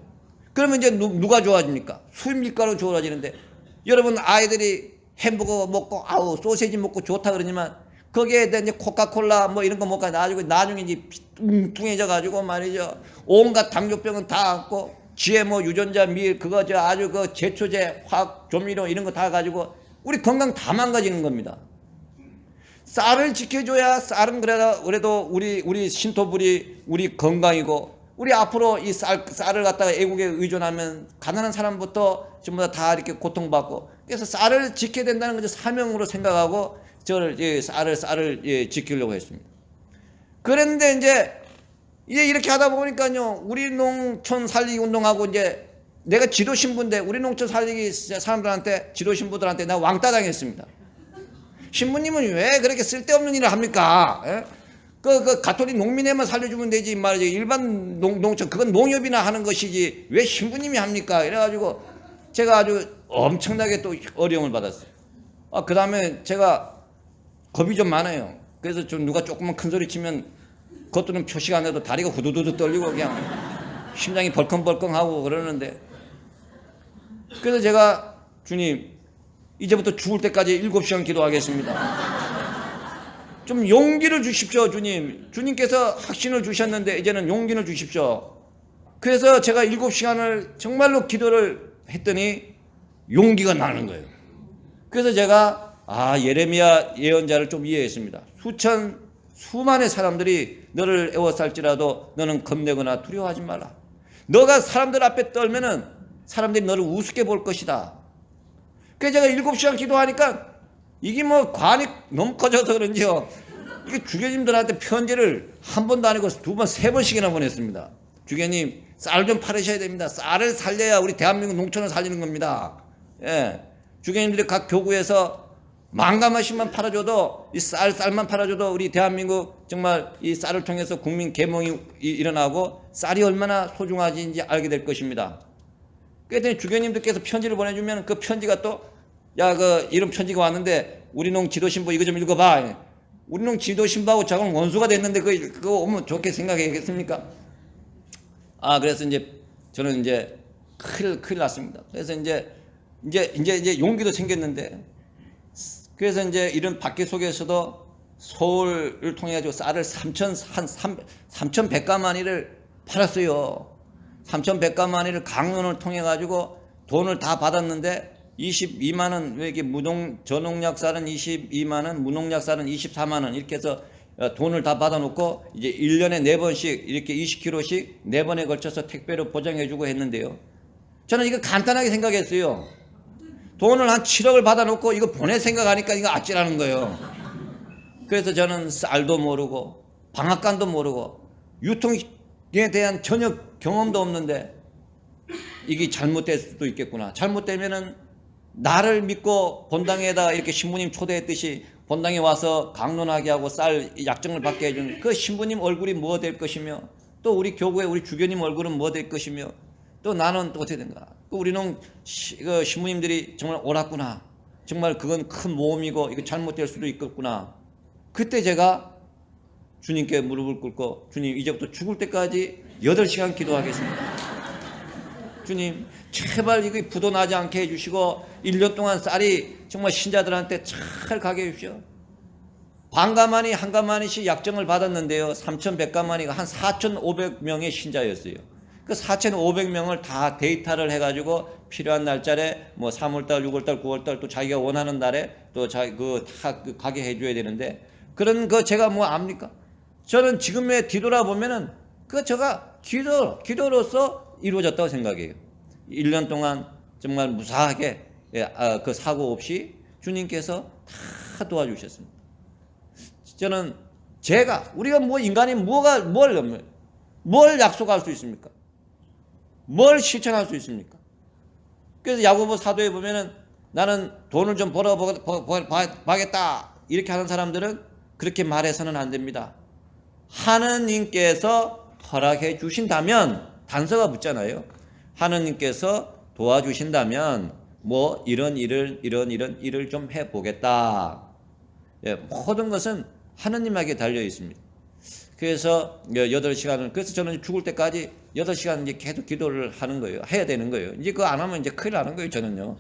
그러면 이제 누가 좋아집니까? 수입 밀가루 좋아지는데 여러분 아이들이 햄버거 먹고 소세지 먹고 좋다 그러지만 거기에 이제 코카콜라 뭐 이런 거 먹고 나중에 이제 뚱뚱해져 가지고 말이죠. 온갖 당뇨병은 다 갖고 GMO 유전자 그거 아주 그 제초제 화학 조미료 이런 거 다 가지고 우리 건강 다 망가지는 겁니다. 쌀을 지켜줘야 쌀은 그래도 우리 신토불이 우리 건강이고 우리 앞으로 이 쌀을 갖다가 애국에 의존하면 가난한 사람부터 전부 다 이렇게 고통받고 그래서 쌀을 지켜야 된다는 것을 사명으로 생각하고 저를 쌀을 지키려고 했습니다. 그런데 이제 이렇게 하다 보니까요 우리 농촌 살리기 운동하고 이제 내가 지도 신부인데 우리 농촌 살리기 사람들한테 지도 신부들한테 나 왕따 당했습니다. 신부님은 왜 그렇게 쓸데없는 일을 합니까? 예? 그 가톨릭 농민에만 살려주면 되지 말이죠. 일반 농촌 그건 농협이나 하는 것이지 왜 신부님이 합니까? 이래가지고 제가 아주 엄청나게 또 어려움을 받았어요. 그 다음에 제가 겁이 좀 많아요. 그래서 좀 누가 조금만 큰 소리 치면 그것도는 표시가 안 해도 다리가 후두두두 떨리고 그냥 심장이 벌컹벌컹하고 그러는데 그래서 제가 주님 이제부터 죽을 때까지 7시간 기도하겠습니다. 좀 용기를 주십시오, 주님. 주님께서 확신을 주셨는데 이제는 용기를 주십시오. 그래서 제가 7시간을 정말로 기도를 했더니 용기가 나는 거예요. 그래서 제가 예레미야 예언자를 좀 이해했습니다. 수만의 사람들이 너를 애워쌀지라도 너는 겁내거나 두려워하지 말라. 너가 사람들 앞에 떨면은 사람들이 너를 우습게 볼 것이다. 그래서 제가 7시간 기도하니까 이게 뭐 관이 너무 커져서 그런지요. 이게 주교님들한테 편지를 한 번도 아니고 2번, 3번씩이나 보냈습니다. 주교님, 쌀 좀 팔으셔야 됩니다. 쌀을 살려야 우리 대한민국 농촌을 살리는 겁니다. 예. 주교님들이 각 교구에서 망가마신만 팔아줘도 이 쌀만 팔아줘도 우리 대한민국 정말 이 쌀을 통해서 국민 계몽이 일어나고 쌀이 얼마나 소중한지 알게 될 것입니다. 그랬더니 주교님들께서 편지를 보내주면 그 편지가 또, 야, 이런 편지가 왔는데 우리 농 지도신부 이거 좀 읽어봐. 우리 농 지도신부하고 저건 원수가 됐는데 그거 오면 좋게 생각하겠습니까? 그래서 이제 저는 이제 큰일 났습니다. 그래서 이제 용기도 생겼는데, 그래서 이제 이런 박해 속에서도 서울을 통해 가지고 쌀을 3,100가마니를 팔았어요. 3,100가마니를 강론을 통해 가지고 돈을 다 받았는데 22만 원, 왜 이렇게 저농약 쌀은 22만 원, 무농약 쌀은 24만 원 이렇게 해서 돈을 다 받아놓고 이제 1년에 4번씩 이렇게 20kg씩 4번에 걸쳐서 택배로 포장해주고 했는데요. 저는 이거 간단하게 생각했어요. 돈을 한 7억을 받아놓고 이거 보낼 생각하니까 이거 아찔하는 거예요. 그래서 저는 쌀도 모르고 방앗간도 모르고 유통에 대한 전혀 경험도 없는데 이게 잘못될 수도 있겠구나. 잘못되면은 나를 믿고 본당에다 이렇게 신부님 초대했듯이 본당에 와서 강론하게 하고 쌀 약정을 받게 해준 그 신부님 얼굴이 뭐 될 것이며, 또 우리 교구의 우리 주교님 얼굴은 뭐 될 것이며, 또 나는 또 어떻게 된가. 우리는 신부님들이 정말 옳았구나. 정말 그건 큰 모험이고 이거 잘못될 수도 있겠구나. 그때 제가 주님께 무릎을 꿇고, 주님 이제부터 죽을 때까지 8시간 기도하겠습니다. 주님 제발 이거 부도 나지 않게 해주시고 1년 동안 쌀이 정말 신자들한테 잘 가게 해주십시오. 반가마니 한가마니씩 약정을 받았는데요. 3,100가마니가 한 4,500명의 신자였어요. 그 4,500명을 다 데이터를 해가지고 필요한 날짜에 뭐 3월달, 6월달, 9월달 또 자기가 원하는 날에 또 다 가게 해줘야 되는데, 그런 거 제가 뭐 압니까? 저는 지금에 뒤돌아보면은 제가 기도로서 이루어졌다고 생각해요. 1년 동안 정말 무사하게 그 사고 없이 주님께서 다 도와주셨습니다. 저는 우리가 뭐 인간이 뭘 약속할 수 있습니까? 뭘 실천할 수 있습니까? 그래서 야고보 사도에 보면은 나는 돈을 좀 벌어보겠다 이렇게 하는 사람들은 그렇게 말해서는 안 됩니다. 하느님께서 허락해 주신다면, 단서가 붙잖아요. 하느님께서 도와주신다면 뭐 이런 일을 좀 해보겠다. 모든 것은 하느님에게 달려 있습니다. 그래서 8시간을, 그래서 저는 죽을 때까지 8시간 이제 계속 기도를 하는 거예요. 해야 되는 거예요. 이제 그거 안 하면 이제 큰일 나는 거예요, 저는요.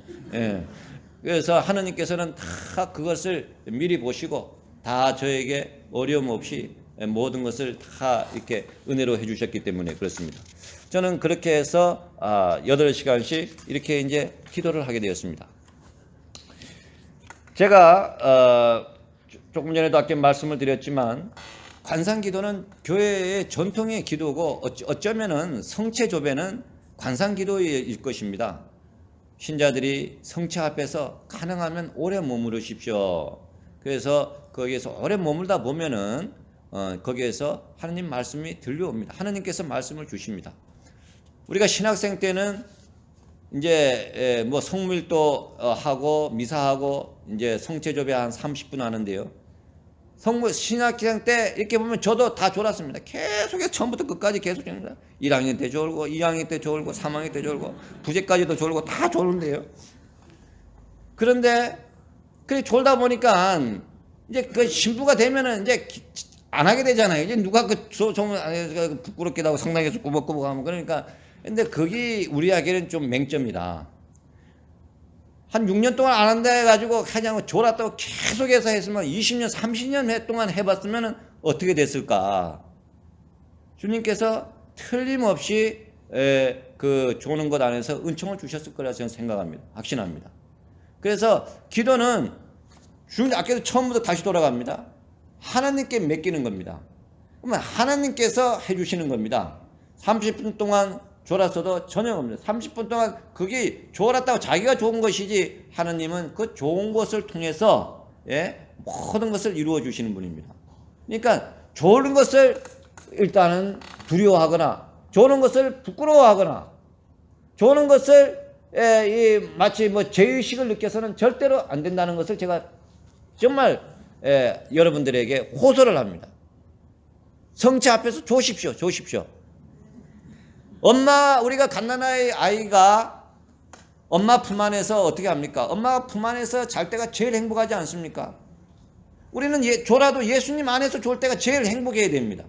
그래서 하느님께서는 다 그것을 미리 보시고 다 저에게 어려움 없이 모든 것을 다 이렇게 은혜로 해주셨기 때문에 그렇습니다. 저는 그렇게 해서 8시간씩 이렇게 이제 기도를 하게 되었습니다. 제가 조금 전에도 아까 말씀을 드렸지만 관상기도는 교회의 전통의 기도고 어쩌면은 성체조배는 관상기도일 것입니다. 신자들이 성체 앞에서 가능하면 오래 머무르십시오. 그래서 거기에서 오래 머물다 보면은 거기에서 하느님 말씀이 들려옵니다. 하느님께서 말씀을 주십니다. 우리가 신학생 때는 이제 뭐 성밀도 하고 미사하고 이제 성체조배 한 30분 하는데요. 신학생 때 이렇게 보면 저도 다 졸았습니다. 계속해서 처음부터 끝까지 계속 졸습니다. 1학년 때 졸고 2학년 때 졸고 3학년 때 졸고 부제까지도 졸고 다 졸는데요. 그런데 그래 졸다 보니까 이제 그 신부가 되면은 이제 안 하게 되잖아요. 이제 누가 부끄럽기도 하고 성당에서 꾸벅꾸벅 하면 그러니까. 근데 그게 우리에게는 좀 맹점이다. 한 6년 동안 안 한다 해가지고 그냥 졸았다고 계속해서 했으면 20년, 30년 동안 해봤으면 어떻게 됐을까? 주님께서 틀림없이 그 조는 것 안에서 은총을 주셨을 거라 저는 생각합니다. 확신합니다. 그래서 기도는 주님 아까도 처음부터 다시 돌아갑니다. 하나님께 맡기는 겁니다. 그러면 하나님께서 해주시는 겁니다. 30분 동안 졸았어도 전혀 없습니다. 30분 동안 그게 졸았다고 자기가 좋은 것이지 하나님은 그 좋은 것을 통해서 모든 것을 이루어 주시는 분입니다. 그러니까 좋은 것을 일단은 두려워하거나 좋은 것을 부끄러워하거나 좋은 것을 마치 뭐 죄의식을 느껴서는 절대로 안 된다는 것을 제가 정말 여러분들에게 호소를 합니다. 성체 앞에서 조십시오. 우리가 갓난아이 아이가 엄마 품 안에서 어떻게 합니까? 엄마 품 안에서 잘 때가 제일 행복하지 않습니까? 우리는 졸아도 예수님 안에서 졸 때가 제일 행복해야 됩니다.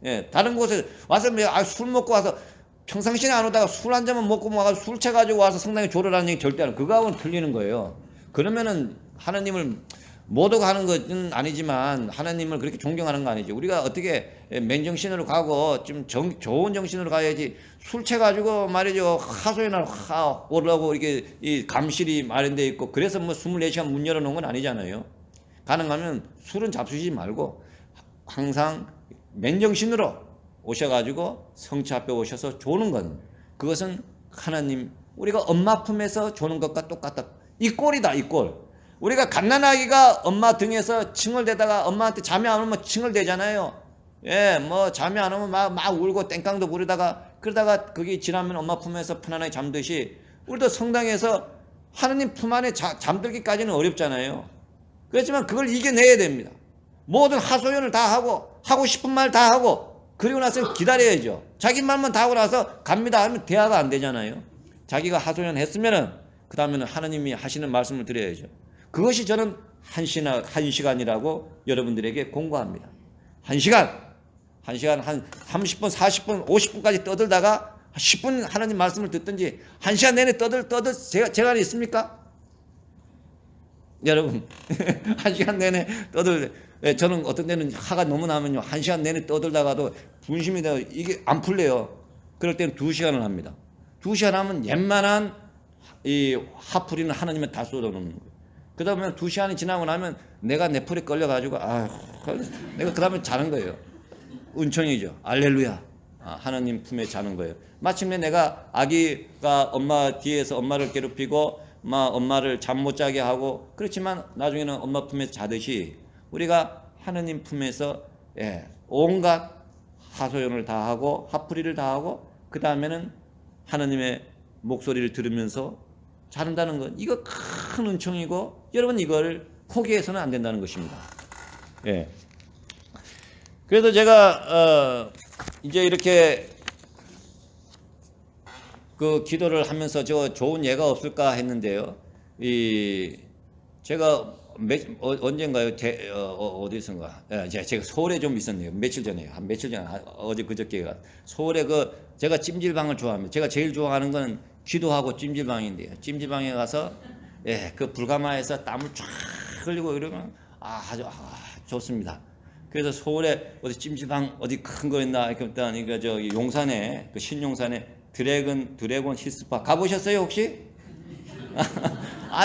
예, 다른 곳에 와서 술 먹고 와서 평상시에 안 오다가 술 한 잔만 먹고 와서 술 채가지고 와서 성당에 졸으라는 얘기 절대 안 해요. 그거하고는 틀리는 거예요. 그러면은 하나님을 못 오고 하는 것은 아니지만 하나님을 그렇게 존경하는 거 아니죠. 우리가 어떻게 맨정신으로 가고 좀 좋은 정신으로 가야지 술 채가지고 말이죠. 하소연을 오려고 이렇게 이 감실이 마련되어 있고 그래서 뭐 24시간 문 열어놓은 건 아니잖아요. 가능하면 술은 잡수시지 말고 항상 맨정신으로 오셔가지고 성체 앞에 오셔서 조는 건 그것은 하나님 우리가 엄마 품에서 조는 것과 똑같다. 이 꼴이다 이 꼴. 우리가 갓난아기가 엄마 등에서 칭얼대다가 엄마한테 잠이 안 오면 칭얼대잖아요. 예, 뭐 잠이 안 오면 막 울고 땡깡도 부르다가 그러다가 그게 지나면 엄마 품에서 편안하게 잠듯이 우리도 성당에서 하나님 품 안에 잠들기까지는 어렵잖아요. 그렇지만 그걸 이겨내야 됩니다. 모든 하소연을 다 하고 싶은 말 다 하고 그리고 나서 기다려야죠. 자기 말만 다 하고 나서 갑니다 하면 대화가 안 되잖아요. 자기가 하소연 했으면은 그 다음에는 하나님이 하시는 말씀을 드려야죠. 그것이 저는 한 시간이라고 여러분들에게 공고합니다. 한 시간 한 30분, 40분, 50분까지 떠들다가 10분 하나님 말씀을 듣든지 한 시간 내내 떠들 제가 있습니까? 여러분 한 시간 내내 저는 어떤 때는 화가 너무 나면요 한 시간 내내 떠들다가도 분심이 되어 이게 안 풀려요. 그럴 때는 2시간을 합니다. 2시간 하면 웬만한 이 화풀이는 하나님에 다 쏟아놓는 거예요. 그 다음에 2시간이 지나고 나면 내가 내 풀에 걸려가지고 내가 그 다음에 자는 거예요. 은총이죠. 알렐루야. 하나님 품에 자는 거예요. 마침내 내가 아기가 엄마 뒤에서 엄마를 괴롭히고 엄마를 잠 못 자게 하고 그렇지만 나중에는 엄마 품에 자듯이 우리가 하나님 품에서 온갖 하소연을 다 하고 화풀이를 다 하고 그 다음에는 하나님의 목소리를 들으면서 자른다는 것 이거 큰 은총이고 여러분 이걸 포기해서는 안 된다는 것입니다. 예. 그래서 제가 이제 이렇게 그 기도를 하면서 저 좋은 예가 없을까 했는데요. 제가 언젠가요? 어디선가? 제가 서울에 좀 있었네요. 며칠 전에 어제 그저께가 서울에 제가 찜질방을 좋아합니다. 제가 제일 좋아하는 건 기도하고 찜질방인데요. 찜질방에 가서 그 불가마에서 땀을 쫙 흘리고 이러면 아주 좋습니다. 그래서 서울에 어디 찜질방 어디 큰 거 있나 이렇게 그러니까 저 용산에 그 신용산에 드래곤 히스파 가보셨어요 혹시?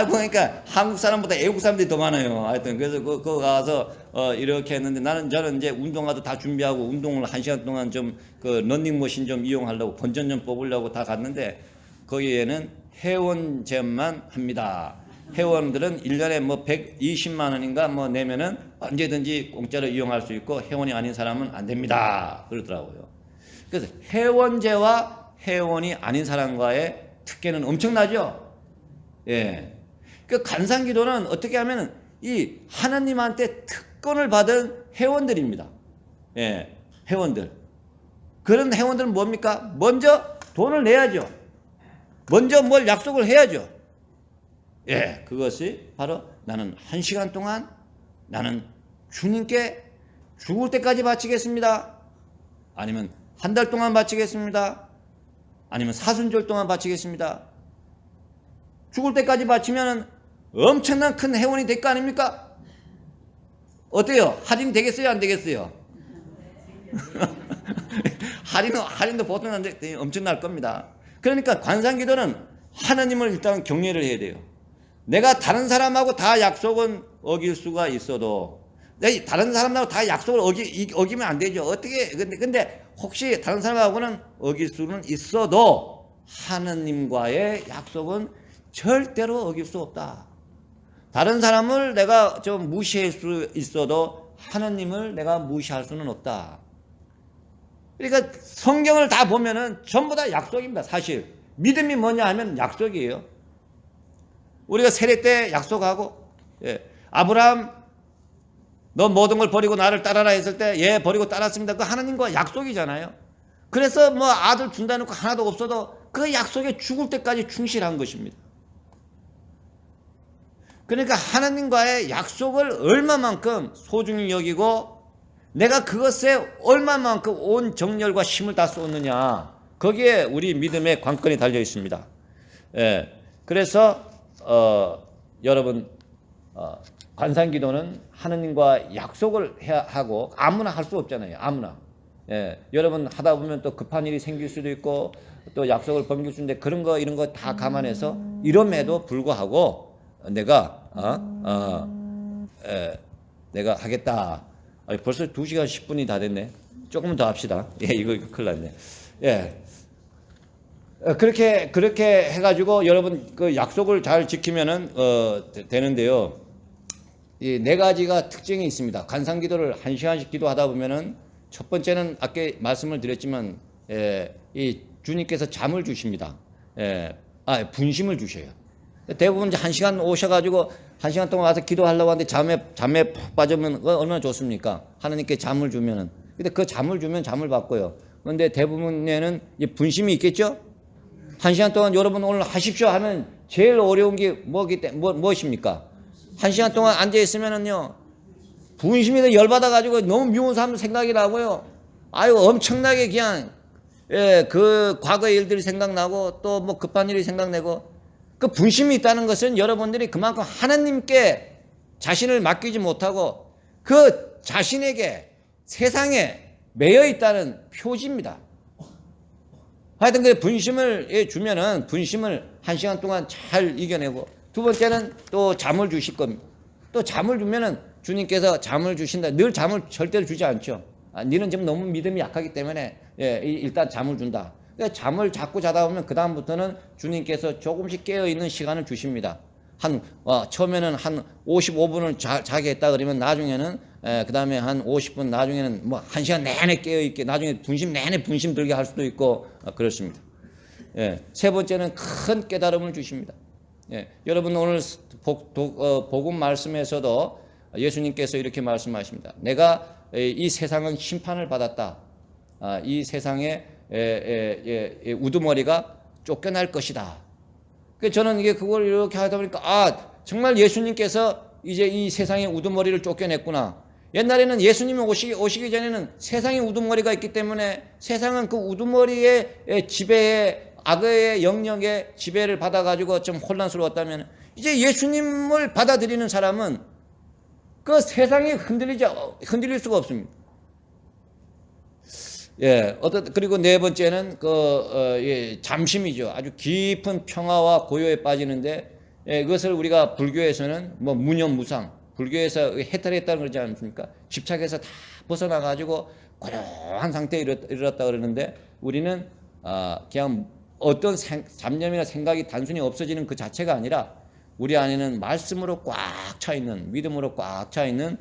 그러니까 한국 사람보다 외국 사람들이 더 많아요. 하여튼 그래서 그거 가서 이렇게 했는데 저는 이제 운동화도 다 준비하고 운동을 1시간 동안 좀 런닝머신 좀 이용하려고 본전 좀 뽑으려고 다 갔는데 거기에는 회원제만 합니다. 회원들은 1년에 120만 원인가 내면은 언제든지 공짜로 이용할 수 있고 회원이 아닌 사람은 안 됩니다. 그러더라고요. 그래서 회원제와 회원이 아닌 사람과의 특権은 엄청나죠? 예. 그 간상기도는 어떻게 하면은 이 하나님한테 특권을 받은 회원들입니다. 예. 회원들. 그런 회원들은 뭡니까? 먼저 돈을 내야죠. 먼저 뭘 약속을 해야죠. 예, 그것이 바로 나는 1시간 동안 나는 주님께 죽을 때까지 바치겠습니다. 아니면 한 달 동안 바치겠습니다. 아니면 사순절 동안 바치겠습니다. 죽을 때까지 바치면 엄청난 큰 회원이 될 거 아닙니까? 어때요? 할인 되겠어요? 안 되겠어요? 할인도 보통 안 돼, 엄청날 겁니다. 그러니까 관상기도는 하나님을 일단 경외를 해야 돼요. 내가 다른 사람하고 다 약속은 어길 수가 있어도 다른 사람하고 다 약속을 어기면 안 되죠. 어떻게 근데 혹시 다른 사람하고는 어길 수는 있어도 하나님과의 약속은 절대로 어길 수 없다. 다른 사람을 내가 좀 무시할 수 있어도 하나님을 내가 무시할 수는 없다. 그러니까 성경을 다 보면은 전부 다 약속입니다. 사실 믿음이 뭐냐 하면 약속이에요. 우리가 세례 때 약속하고 아브라함 너 모든 걸 버리고 나를 따라라 했을 때 버리고 따랐습니다. 그 하나님과 약속이잖아요. 그래서 아들 준다는 거 하나도 없어도 그 그 약속에 죽을 때까지 충실한 것입니다. 그러니까 하나님과의 약속을 얼마만큼 소중히 여기고 내가 그것에 얼마만큼 온 정열과 힘을 다 쏟느냐, 거기에 우리 믿음의 관건이 달려 있습니다. 예, 그래서 여러분 관상기도는 하느님과 약속을 해야 하고 아무나 할 수 없잖아요. 아무나. 예, 여러분 하다 보면 또 급한 일이 생길 수도 있고 또 약속을 범길 수 있는데 그런 거 이런 거 다 감안해서 이럼에도 불구하고 내가 내가 하겠다. 벌써 2시간 10분이 다 됐네. 조금 더 합시다. 예, 이거 큰일 났네. 예. 그렇게 해가지고 여러분 그 약속을 잘 지키면은 되는데요. 이 4가지가 특징이 있습니다. 관상기도를 1시간씩 기도하다 보면은 첫 번째는 아까 말씀을 드렸지만 이 주님께서 잠을 주십니다. 분심을 주셔요. 대부분 이제 1시간 오셔가지고 1시간 동안 와서 기도하려고 하는데 잠에 푹 빠지면 얼마나 좋습니까? 하나님께 잠을 주면은. 근데 그 잠을 주면 잠을 받고요. 그런데 대부분에는 분심이 있겠죠? 1시간 동안 여러분 오늘 하십시오 하면 제일 어려운 게 무엇입니까? 1시간 동안 앉아있으면은요, 분심이 열받아가지고 너무 미운 사람 생각이 나고요. 아유, 엄청나게 그냥, 그 과거의 일들이 생각나고 또 뭐 급한 일이 생각나고 그 분심이 있다는 것은 여러분들이 그만큼 하나님께 자신을 맡기지 못하고 그 자신에게 세상에 매여 있다는 표지입니다. 하여튼 그 분심을 주면은 분심을 1시간 동안 잘 이겨내고 두 번째는 또 잠을 주실 겁니다. 또 잠을 주면은 주님께서 잠을 주신다. 늘 잠을 절대로 주지 않죠. 너는 지금 너무 믿음이 약하기 때문에 일단 잠을 준다. 잠을 자꾸 자다 보면 그 다음부터는 주님께서 조금씩 깨어있는 시간을 주십니다. 처음에는 한 55분을 자게 했다 그러면 나중에는 그 다음에 한 50분 나중에는 뭐 1시간 내내 깨어있게 나중에 분심 내내 분심 들게 할 수도 있고 그렇습니다. 세 번째는 큰 깨달음을 주십니다. 여러분 오늘 복음 말씀에서도 예수님께서 이렇게 말씀하십니다. 내가 이 세상은 심판을 받았다. 이 세상에 우두머리가 쫓겨날 것이다. 저는 그걸 이렇게 하다 보니까 정말 예수님께서 이제 이 세상의 우두머리를 쫓겨냈구나. 옛날에는 예수님이 오시기 전에는 세상의 우두머리가 있기 때문에 세상은 그 우두머리의 지배에 악의 영역의 지배를 받아가지고 좀 혼란스러웠다면 이제 예수님을 받아들이는 사람은 그 세상에 흔들릴 수가 없습니다. 그리고 네 번째는 잠심이죠. 아주 깊은 평화와 고요에 빠지는데, 그것을 우리가 불교에서는 뭐 무념무상, 불교에서 해탈했다는 그러지 않습니까? 집착해서 다 벗어나가지고 고요한 상태에 이르렀다 그러는데, 우리는, 그냥 어떤 잡념이나 생각이 단순히 없어지는 그 자체가 아니라, 우리 안에는 말씀으로 꽉 차 있는, 믿음으로 꽉 차 있는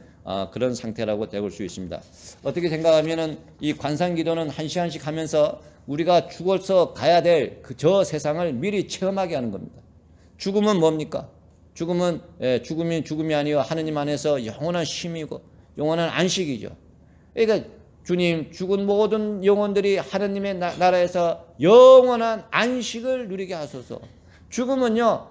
그런 상태라고 되볼 수 있습니다. 어떻게 생각하면은 이 관상기도는 1시간씩 하면서 우리가 죽어서 가야 될 저 세상을 미리 체험하게 하는 겁니다. 죽음은 뭡니까? 죽음은 죽음이 아니요 하느님 안에서 영원한 쉼이고 영원한 안식이죠. 그러니까 주님 죽은 모든 영혼들이 하느님의 나라에서 영원한 안식을 누리게 하소서. 죽음은요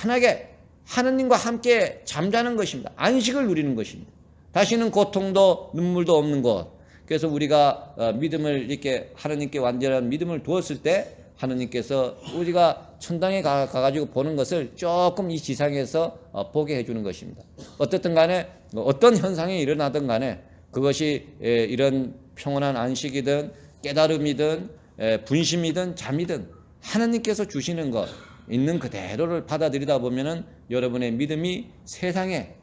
편안하게 하느님과 함께 잠자는 것입니다. 안식을 누리는 것입니다. 다시는 고통도 눈물도 없는 것. 그래서 우리가 믿음을 이렇게 하느님께 완전한 믿음을 두었을 때 하느님께서 우리가 천당에 가가지고 보는 것을 조금 이 지상에서 보게 해주는 것입니다. 어떻든 간에 어떤 현상이 일어나든 간에 그것이 이런 평온한 안식이든 깨달음이든 분심이든 잠이든 하느님께서 주시는 것 있는 그대로를 받아들이다 보면은 여러분의 믿음이 세상에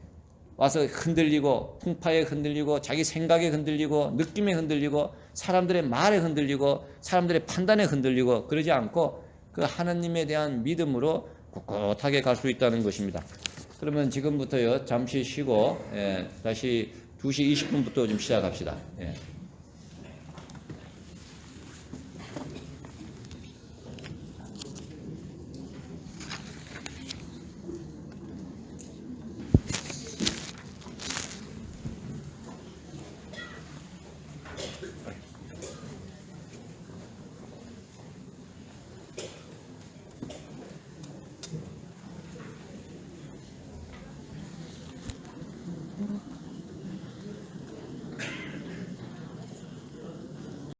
와서 흔들리고 풍파에 흔들리고 자기 생각에 흔들리고 느낌에 흔들리고 사람들의 말에 흔들리고 사람들의 판단에 흔들리고 그러지 않고 그 하나님에 대한 믿음으로 꿋꿋하게 갈 수 있다는 것입니다. 그러면 지금부터요 잠시 쉬고 다시 2시 20분부터 좀 시작합시다.